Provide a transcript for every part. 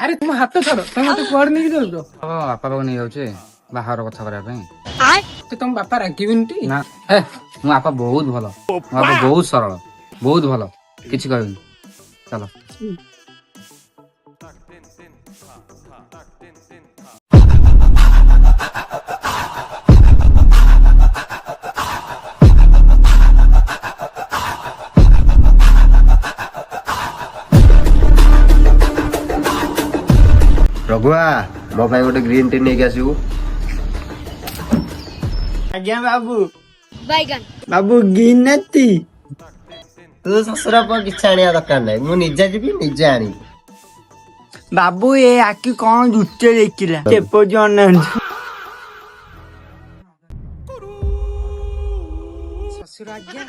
ଆରେ ତୁମ ହାତ ଛାଡ, ତମେ ମତେ କୁଆଡେ ନେଇକି ଯାଉଛ? ବାପା ପାଖକୁ ନେଇ ଯାଉଛି ବାହାର କଥା କରିବା ପାଇଁ। ତମ ବାପା ରାଗିବେନି ଟି? ନା ହେ ମୋ ବାପା ବହୁତ ଭଲ, ମୋ ବାପା ବହୁତ ସରଳ, ବହୁତ ଭଲ, କିଛି କହିବିନି। ଚାଲ। ରଘୁଆ ମୋ ପାଇଁ ଗୋଟେ ଗ୍ରୀନ୍ ଟି ନେଇକି ଆସିବୁ। ଆଜ୍ଞା ବାବୁ। बैगन ବାବୁ ଗିନତି ତୁ ଶ୍ୱଶୁର ପୁଅ କିଛି ଆଣିବା ଦରକାର ନାହିଁ, ମୁଁ ନିଜେ ଯିବି ନିଜେ ଆଣିବି। ବାବୁ ଏ ଆଖି କଣ ଦୃଷ୍ଟି ଦେଖିଲା ଏପରି ଅନାନ୍ତି। ଶ୍ୱଶୁର ଆଜ୍ଞା।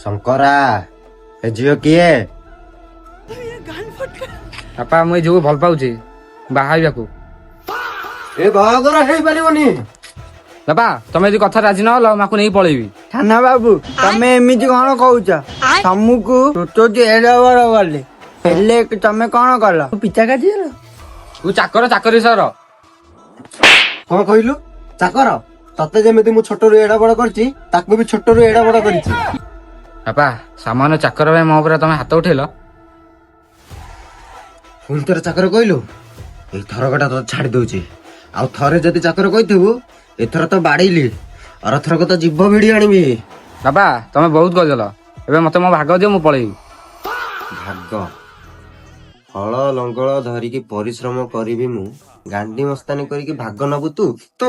ଶଙ୍କରା ଏ ଝିଅ କିଏ? ବାପା ମୁଁ ଏଇ ଝିଅକୁ ଭଲ ପାଉଛି, ବାହାହେବାକୁ। ଏ ବାହାଘର ହେଇପାରିବନି। ବାପା ତମେ ଯଦି କଥା ରାଜି ନହେଲ ମୁଁ ଆକୁ ନେଇକି ପଳେଇବି। ଥାନା ବାବୁ ତମେ ଏମିତି କଣ କହୁଛ? ତମକୁ ଛୋଟ ଏଡ ବଡ ଗଲେ ହେଲେ ତମେ କଣ କଲ? ପିତା କାଟିଦେଲ। ତୁ ଚାକରି ସର। କଣ କହିଲୁ? ଚାକର? ତତେ ଯେମିତି ମୁଁ ଛୋଟରୁ ଏଡା ବଡ କରିଛି ତାକୁ ବି ଛୋଟରୁ ଏଡା ବଡ କରିଛି। ବାପା ସାମାନ୍ୟ ଚାକର ପାଇଁ ମୋ ଉପରେ ତମେ ହାତ ଉଠେଇଲ। ପୁଣି ଥରେ ଚାକର କହିଲୁ, ଏଇ ଥରକଟା ତତେ ଛାଡି ଦଉଛି। ଆଉ ଥରେ ଯଦି ଚାକର କହିଥିବୁ ଏଥର ତ ବାଡେଇଲି, ଅରଥରକ ତ ଜିଭ ଭିଡି ଆଣିବି। ବାପା ତମେ ବହୁତ କରିଦେଲ, ଏବେ ମତେ ମୋ ଭାଗ ଦିଅ, ମୁଁ ପଳେଇବି। ଭାଗ? ହଳ ଲଙ୍ଗଳ ଧରିକି ପରିଶ୍ରମ କରିବି ମୁଁ, ଗାଣ୍ଡି ମସ୍ତାନି କରିକି ଭାଗ ନବୁ ତୁ? ତ